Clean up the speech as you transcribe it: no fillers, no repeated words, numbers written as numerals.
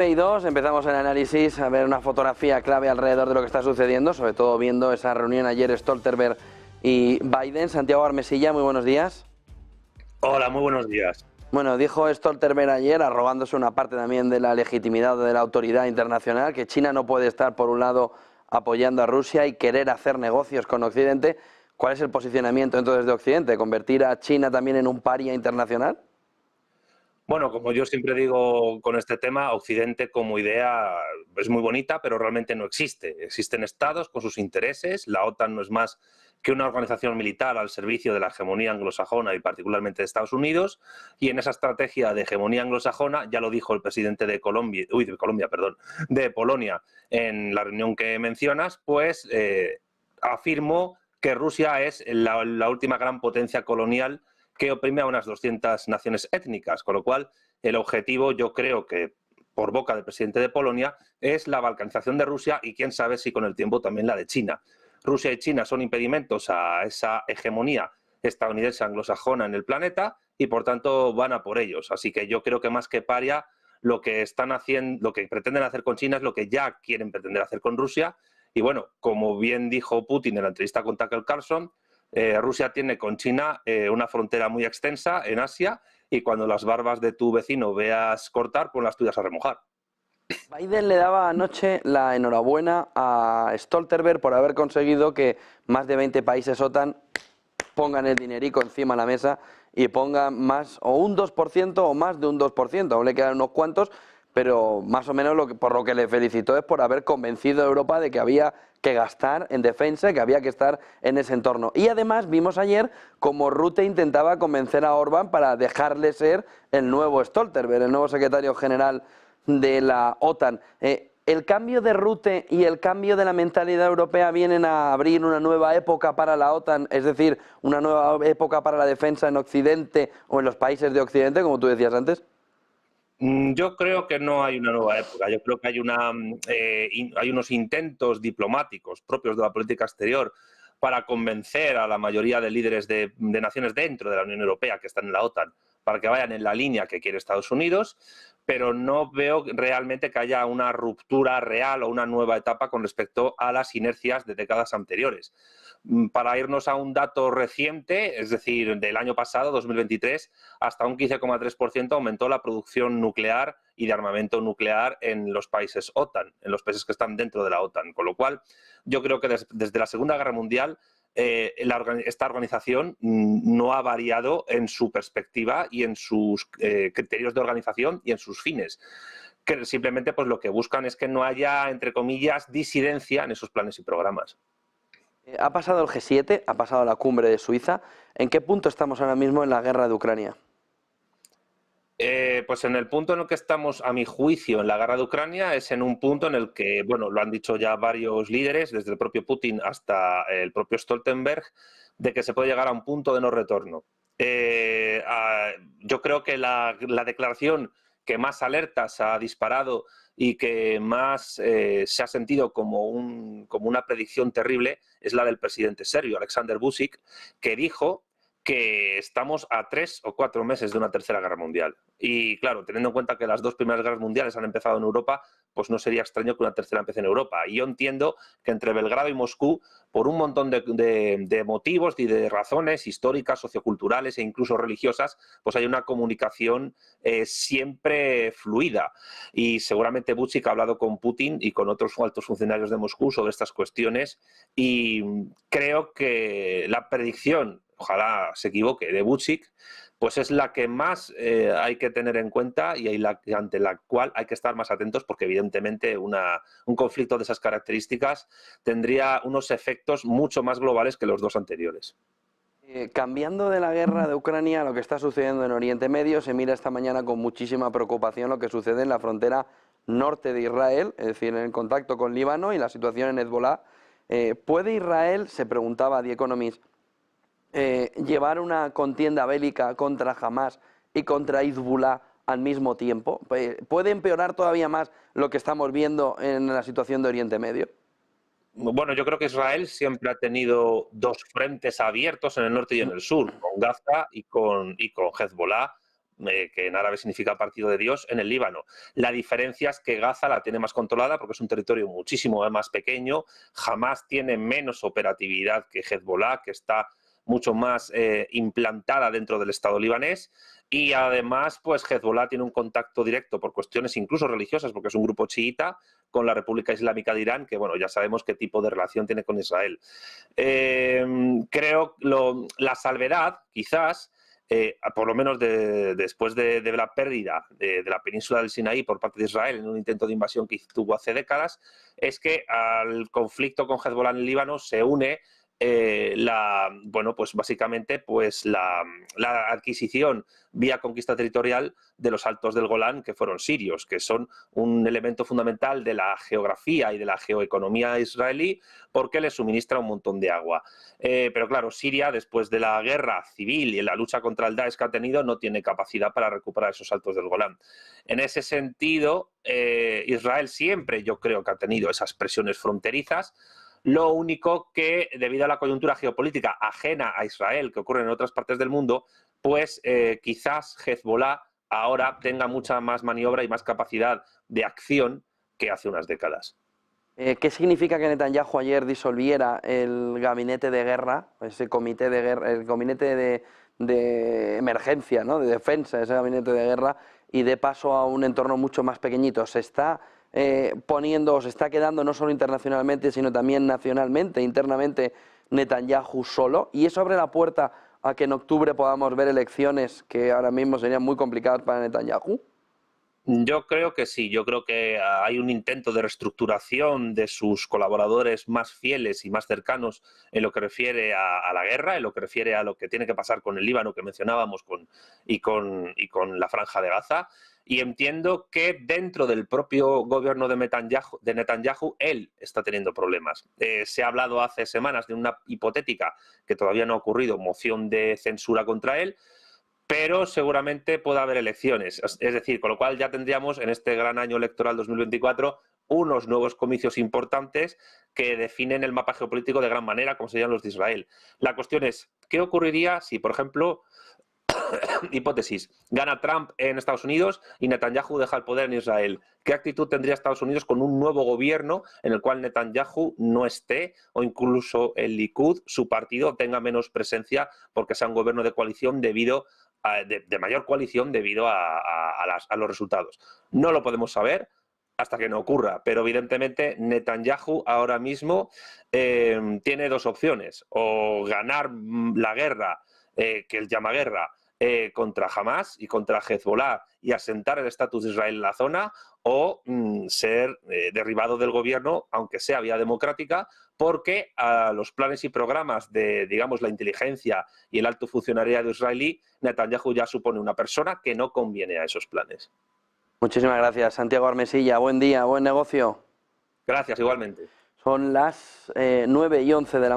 Y dos, empezamos el análisis a ver una fotografía clave alrededor de lo que está sucediendo, sobre todo viendo esa reunión ayer Stoltenberg y Biden. Santiago Armesilla, muy buenos días. Hola, muy buenos días. Bueno, dijo Stoltenberg ayer, arrogándose una parte también de la legitimidad de la autoridad internacional, que China no puede estar, por un lado, apoyando a Rusia y querer hacer negocios con Occidente. ¿Cuál es el posicionamiento entonces de Occidente? ¿Convertir a China también en un paria internacional? Bueno, como yo siempre digo con este tema, Occidente como idea es muy bonita, pero realmente no existe. Existen estados con sus intereses. La OTAN no es más que una organización militar al servicio de la hegemonía anglosajona y particularmente de Estados Unidos. Y en esa estrategia de hegemonía anglosajona, ya lo dijo el presidente de de Polonia en la reunión que mencionas, pues afirmó que Rusia es la última gran potencia colonial que oprime a unas 200 naciones étnicas, con lo cual el objetivo, yo creo que por boca del presidente de Polonia, es la balcanización de Rusia y quién sabe si con el tiempo también la de China. Rusia y China son impedimentos a esa hegemonía estadounidense anglosajona en el planeta y por tanto van a por ellos. Así que yo creo que más que paria, lo que están haciendo, lo que pretenden hacer con China es lo que ya quieren pretender hacer con Rusia. Y bueno, como bien dijo Putin en la entrevista con Tucker Carlson, Rusia tiene con China una frontera muy extensa en Asia y cuando las barbas de tu vecino veas cortar, pon las tuyas a remojar. Biden le daba anoche la enhorabuena a Stoltenberg por haber conseguido que más de 20 países OTAN pongan el dinerico encima de la mesa y pongan más o un 2% o más de un 2%. Aún le quedan unos cuantos, pero más o menos por lo que le felicitó es por haber convencido a Europa de que había que gastar en defensa, que había que estar en ese entorno. Y además vimos ayer como Rutte intentaba convencer a Orbán para dejarle ser el nuevo Stoltenberg, el nuevo secretario general de la OTAN. ¿El cambio de Rutte y el cambio de la mentalidad europea vienen a abrir una nueva época para la OTAN, es decir, una nueva época para la defensa en Occidente o en los países de Occidente, como tú decías antes? Yo creo que no hay una nueva época. Yo creo que hay unos intentos diplomáticos propios de la política exterior para convencer a la mayoría de líderes de naciones dentro de la Unión Europea que están en la OTAN para que vayan en la línea que quiere Estados Unidos, pero no veo realmente que haya una ruptura real o una nueva etapa con respecto a las inercias de décadas anteriores. Para irnos a un dato reciente, es decir, del año pasado, 2023, hasta un 15,3% aumentó la producción nuclear y de armamento nuclear en los países OTAN, en los países que están dentro de la OTAN. Con lo cual, yo creo que desde la Segunda Guerra Mundial esta organización no ha variado en su perspectiva y en sus criterios de organización y en sus fines. Que simplemente pues, lo que buscan es que no haya, entre comillas, disidencia en esos planes y programas. Ha pasado el G7, ha pasado la cumbre de Suiza. ¿En qué punto estamos ahora mismo en la guerra de Ucrania? Pues en el punto en el que estamos, a mi juicio, en la guerra de Ucrania, es en un punto en el que, bueno, lo han dicho ya varios líderes, desde el propio Putin hasta el propio Stoltenberg, de que se puede llegar a un punto de no retorno. Yo creo que la declaración que más alertas ha disparado y que más se ha sentido como una predicción terrible es la del presidente serbio, Aleksandar Vučić, que dijo que estamos a 3 o 4 meses de una tercera guerra mundial. Y claro, teniendo en cuenta que las dos primeras guerras mundiales han empezado en Europa, pues no sería extraño que una tercera empiece en Europa. Y yo entiendo que entre Belgrado y Moscú, por un montón de motivos y de razones históricas, socioculturales e incluso religiosas, pues hay una comunicación siempre fluida. Y seguramente Vučić ha hablado con Putin y con otros altos funcionarios de Moscú sobre estas cuestiones y creo que la predicción, ojalá se equivoque, de Vučić, pues es la que más hay que tener en cuenta y ante la cual hay que estar más atentos porque evidentemente un conflicto de esas características tendría unos efectos mucho más globales que los dos anteriores. Cambiando de la guerra de Ucrania a lo que está sucediendo en Oriente Medio, se mira esta mañana con muchísima preocupación lo que sucede en la frontera norte de Israel, es decir, en el contacto con Líbano y la situación en Hezbolá. ¿Puede Israel, se preguntaba The Economist, llevar una contienda bélica contra Hamas y contra Hezbolá al mismo tiempo? ¿Puede empeorar todavía más lo que estamos viendo en la situación de Oriente Medio? Bueno, yo creo que Israel siempre ha tenido dos frentes abiertos en el norte y en el sur, con Gaza y con Hezbollah, que en árabe significa partido de Dios, en el Líbano. La diferencia es que Gaza la tiene más controlada porque es un territorio muchísimo más pequeño. Hamás tiene menos operatividad que Hezbollah, que está mucho más implantada dentro del Estado libanés, y además pues Hezbollah tiene un contacto directo por cuestiones incluso religiosas, porque es un grupo chiita, con la República Islámica de Irán, que bueno, ya sabemos qué tipo de relación tiene con Israel. Creo la salvedad, quizás, por lo menos después de la pérdida de la península del Sinaí por parte de Israel en un intento de invasión que tuvo hace décadas, es que al conflicto con Hezbollah en el Líbano se une pues básicamente pues la adquisición vía conquista territorial de los Altos del Golán, que fueron sirios, que son un elemento fundamental de la geografía y de la geoeconomía israelí, porque les suministra un montón de agua. Pero claro, Siria, después de la guerra civil y la lucha contra el Daesh que ha tenido, no tiene capacidad para recuperar esos Altos del Golán. En ese sentido, Israel siempre, yo creo que ha tenido esas presiones fronterizas. Lo único que, debido a la coyuntura geopolítica ajena a Israel que ocurre en otras partes del mundo, pues quizás Hezbollah ahora tenga mucha más maniobra y más capacidad de acción que hace unas décadas. ¿Qué significa que Netanyahu ayer disolviera el gabinete de guerra, ese comité de guerra, el gabinete de emergencia, ¿no?, de defensa, ese gabinete de guerra, y dé paso a un entorno mucho más pequeñito? ¿Se está se está quedando no solo internacionalmente, sino también nacionalmente, internamente, Netanyahu solo? ¿Y eso abre la puerta a que en octubre podamos ver elecciones que ahora mismo serían muy complicadas para Netanyahu? Yo creo que sí, yo creo que hay un intento de reestructuración de sus colaboradores más fieles y más cercanos en lo que refiere a la guerra, en lo que refiere a lo que tiene que pasar con el Líbano que mencionábamos y con la Franja de Gaza. Y entiendo que dentro del propio gobierno de Netanyahu él está teniendo problemas. Se ha hablado hace semanas de una hipotética, que todavía no ha ocurrido, moción de censura contra él, pero seguramente pueda haber elecciones. Es decir, con lo cual ya tendríamos en este gran año electoral 2024 unos nuevos comicios importantes que definen el mapa geopolítico de gran manera, como serían los de Israel. La cuestión es, ¿qué ocurriría si, por ejemplo, hipótesis, gana Trump en Estados Unidos y Netanyahu deja el poder en Israel? ¿Qué actitud tendría Estados Unidos con un nuevo gobierno en el cual Netanyahu no esté, o incluso el Likud, su partido, tenga menos presencia porque sea un gobierno de coalición de mayor coalición debido a los resultados? No lo podemos saber hasta que no ocurra, pero evidentemente Netanyahu ahora mismo tiene dos opciones: o ganar la guerra, que él llama guerra, contra Hamás y contra Hezbollah y asentar el estatus de Israel en la zona, o ser derribado del gobierno, aunque sea vía democrática, porque a los planes y programas de, digamos, la inteligencia y el alto funcionariado israelí, Netanyahu ya supone una persona que no conviene a esos planes. Muchísimas gracias, Santiago Armesilla. Buen día, buen negocio. Gracias, igualmente. Son las 9:11 de la